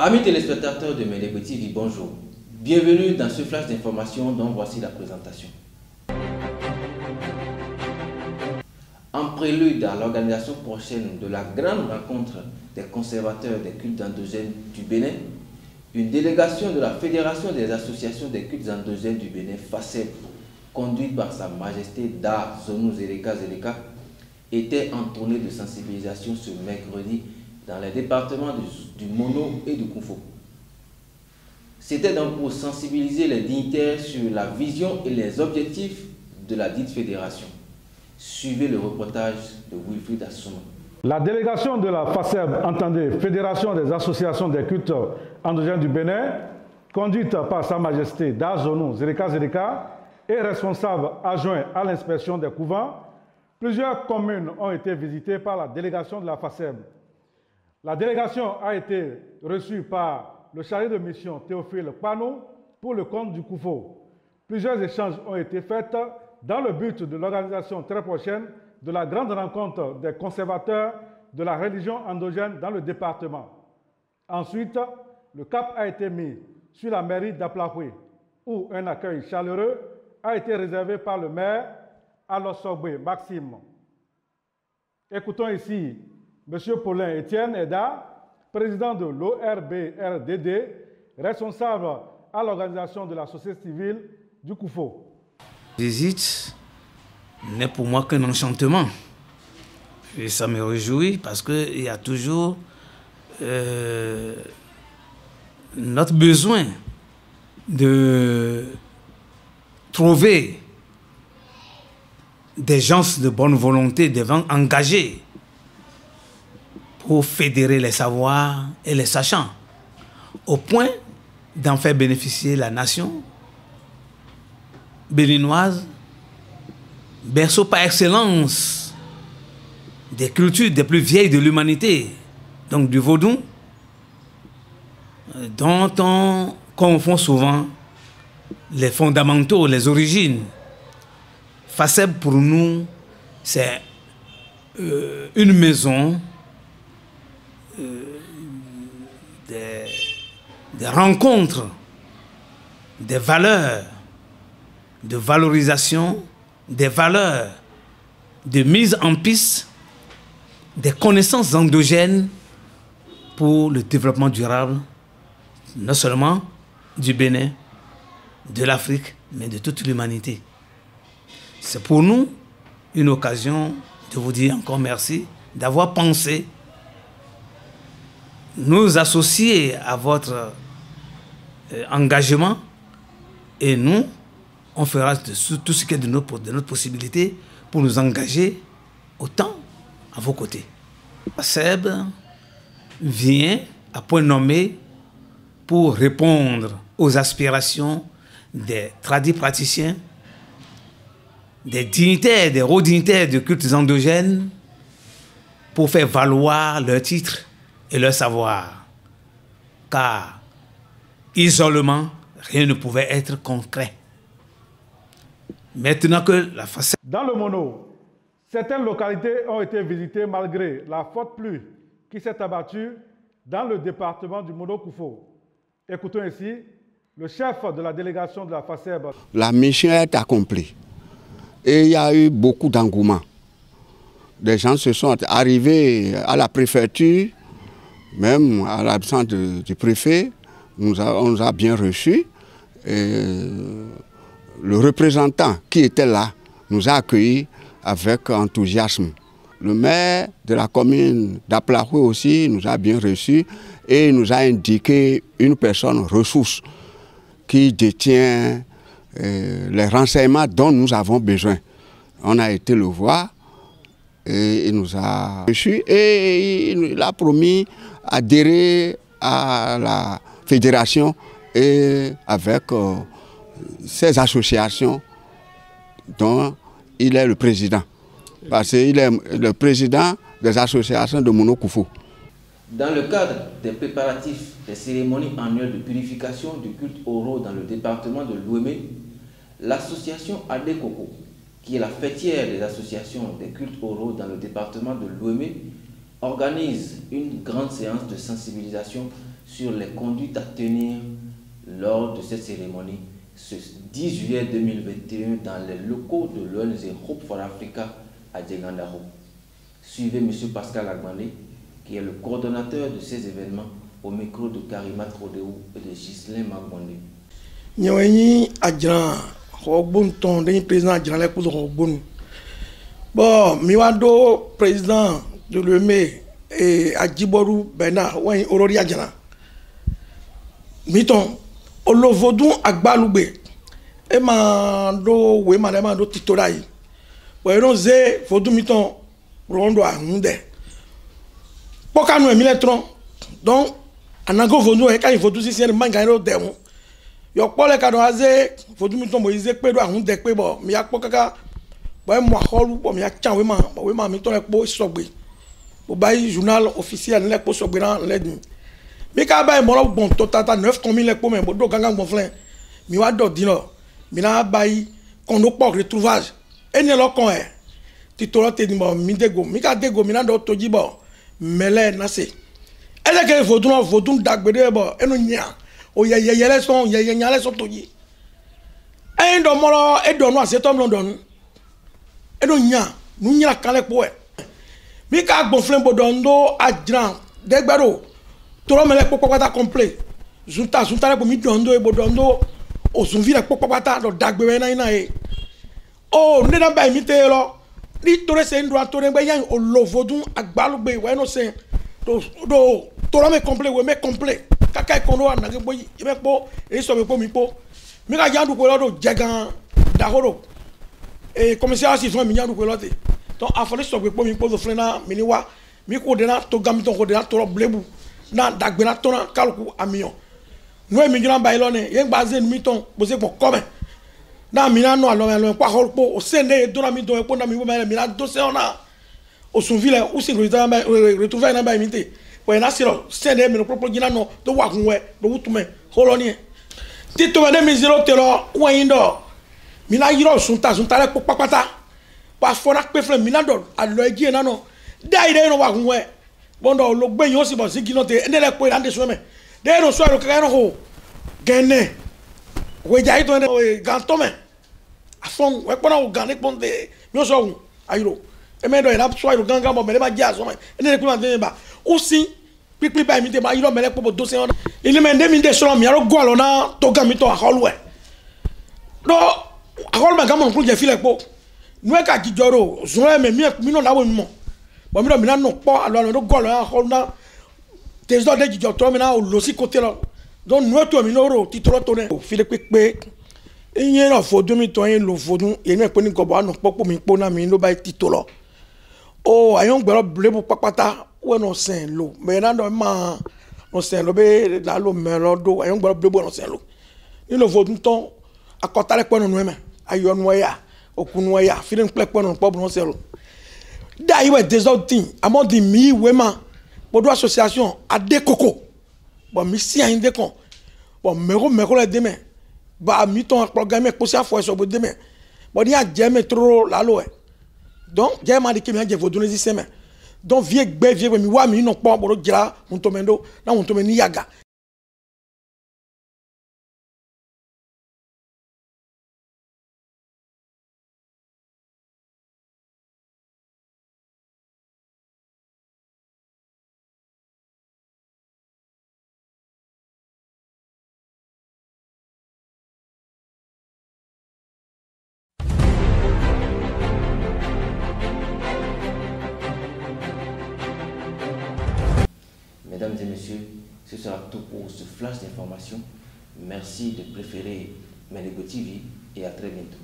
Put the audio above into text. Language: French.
Amis téléspectateurs de Mélégo TV, bonjour. Bienvenue dans ce flash d'information dont voici la présentation. En prélude à l'organisation prochaine de la grande rencontre des conservateurs des cultes endogènes du Bénin, une délégation de la Fédération des associations des cultes endogènes du Bénin, FASEB, conduite par Sa Majesté Da Zonou Zereka Zereka, était en tournée de sensibilisation ce mercredi dans les départements du Mono et du Koufo. C'était donc pour sensibiliser les dignitaires sur la vision et les objectifs de la dite fédération. Suivez le reportage de Wilfried Assouma. La délégation de la FASEB, entendez, Fédération des associations des cultes endogènes du Bénin, conduite par Sa Majesté Da Zonou Zereka Zereka, est responsable adjoint à l'inspection des couvents. Plusieurs communes ont été visitées par la délégation de la FASEB. La délégation a été reçue par le chargé de mission Théophile Panou pour le compte du Koufo. Plusieurs échanges ont été faits dans le but de l'organisation très prochaine de la grande rencontre des conservateurs de la religion endogène dans le département. Ensuite, le cap a été mis sur la mairie d'Aplahoué, où un accueil chaleureux a été réservé par le maire Alosogbe Maxime. Écoutons ici M. Paulin Etienne Eda, président de l'ORBRDD, responsable à l'organisation de la société civile du Koufo. La visite n'est pour moi qu'un enchantement. Et ça me réjouit parce qu'il y a toujours notre besoin de trouver des gens de bonne volonté, des gens engagés pour fédérer les savoirs et les sachants, au point d'en faire bénéficier la nation béninoise, berceau par excellence des cultures des plus vieilles de l'humanité, donc du vaudou, dont on confond souvent les fondamentaux, les origines. FASEB pour nous, c'est une maison des rencontres, des valeurs, de valorisation, des valeurs, de mise en piste, des connaissances endogènes pour le développement durable, non seulement du Bénin, de l'Afrique, mais de toute l'humanité. C'est pour nous une occasion de vous dire encore merci d'avoir pensé nous associer à votre engagement, et nous, on fera tout ce qui est de notre possibilité pour nous engager autant à vos côtés. FASEB vient à point nommé pour répondre aux aspirations des tradis praticiens, des dignitaires, des hauts dignitaires de cultes endogènes, pour faire valoir leurs titres et leur savoir. Car isolement, rien ne pouvait être concret. Maintenant que la FASEB... Dans le Mono, certaines localités ont été visitées malgré la forte pluie qui s'est abattue dans le département du Mono-Koufo. Écoutons ici le chef de la délégation de la FASEB. La mission est accomplie et il y a eu beaucoup d'engouement. Des gens se sont arrivés à la préfecture, même à l'absence du préfet, on nous a bien reçus. Le représentant qui était là nous a accueillis avec enthousiasme. Le maire de la commune d'Aplahoué aussi nous a bien reçus et nous a indiqué une personne ressource qui détient les renseignements dont nous avons besoin. On a été le voir et il nous a reçus et il a promis d'adhérer à la fédération et avec ces associations dont il est le président. Parce qu'il est le président des associations de Mono Koufo. Dans le cadre des préparatifs des cérémonies annuelles de purification du culte Oro dans le département de l'Ouémé, l'association Adekoko, qui est la fêtière des associations des cultes Oro dans le département de l'Ouémé, organise une grande séance de sensibilisation sur les conduites à tenir lors de cette cérémonie ce 10 juillet 2021 dans les locaux de l'ONG Hope for Africa à Djegandaro. Suivez M. Pascal Agbandé, qui est le coordonnateur de ces événements, au micro de Karima Trodéou et de Ghislain Magbandé. Nyawani adjan hogbun ton den président adjan le ko hogbun. Bon, miwado président de l'EME et Adjiboru Bena wani orori adjana. Miton olovodun agbalugbe e ma do we ma do titorai. Bo eron ze vodun miton rondo ahunde. Pokanu emiletron. Donc anago vodun e ka vodun si sen manga ro demo. Yo pole ka do aze vodun miton Moise pe do ahunde pe bo mi akpo kaka bo mo akolu bo mi achan we ma miton e po sogbe. Bo bayi journal officiel le po sogbe ran ledin. Mi ka ba mo bon totata 9 combien le po men bo do gangan bon flen. Mi wa do dino. Mi na bayi kon do po retrouvage. Eni lo kon e. Titolo te di mo mi dego. Mi ka dego mi na do toji bo. Mele na se. Ele ke vodun dagbede bo enu nya. O yele son nyale son toji. E ndo moro e do no asetom London. E do nya, nu nya kale po e. Mi ka gbonflen bodondo adran degbero. Toro mele popopata complet. Junta le po mi dondo e bodondo o sunvire popopata do dagbere na ina e. Oh, ne na ba mi te lo. Ni tore se ndo atore gbe yan o lo vodun agbalugbe we no se. Do toro me complet we me complet. Kaka ikono anage boyi me po e so me po mi po. Mi ka yandu ko lo do jegan dahoro. E commissaire si so mi yandu ko lo te. Donc afale so pe po mi po do frena mi ni wa mi ko de na to gam ton ko de na toro blebu. Na dagbe na tona kalku amion no emi gran ba ilone yen gba zen mi ton bo se po come na mi na no alo pa holpo o sende do na mi do e po na mi bo mi na do se ona o sunville o si retrouver na ba mi te po na siro sende mi no proprio gina no do wa kunwe do wutume holoni tito de mi zero telo wa indo mi na yiro sunta le po papata pa fona pe fle mi na do alo eji na no dai de no wa kunwe bondo lo gbe yo si bo si gino te ndele ko ande so me de no so ro ka no ho gene we ja ito ne ganto me afon we pona o gane ponde mi so ayiro e me do ira so ayiro ganga mo me le ba ja so me ndele ko ande ba o si pipi ba mi te ba ayiro me le po do se on ile me ndemi de so mi aro go alo na to ga mi to aholu e do aholu ba ga mo ku je file po nu e ka jijoro so mi no lawo mi mo bon mi na no po alo no go lo holna des do de jijo to mi na o lo si côté lo don no to mi no ro ti toro to ne file pepe eyin no fodun mi to yin lo fodun yin pe ni gobo anu popo mi po na mi lo ba ti to lo o ayon gbero blebu papata we no sen lo me na do ma no sen lo be na lo me lo do ayon gbero blebu no sen lo ni lo fodun ton akotare pe no no me ayon no ya okunu ya file pe no po no sen lo da iwe des autres things among the mi wema bodo association ade koko bon mi si an de kon bon meko le demain ba mi ton programme ko sia fo so bo demain bon dia jeme trop la lo donc jema de ki mi je vodun zi semaine donc vie mi wa mi no po bodo jira untomendo na untomeni yaga. Mesdames et messieurs, ce sera tout pour ce flash d'information. Merci de préférer Ménégo TV et à très bientôt.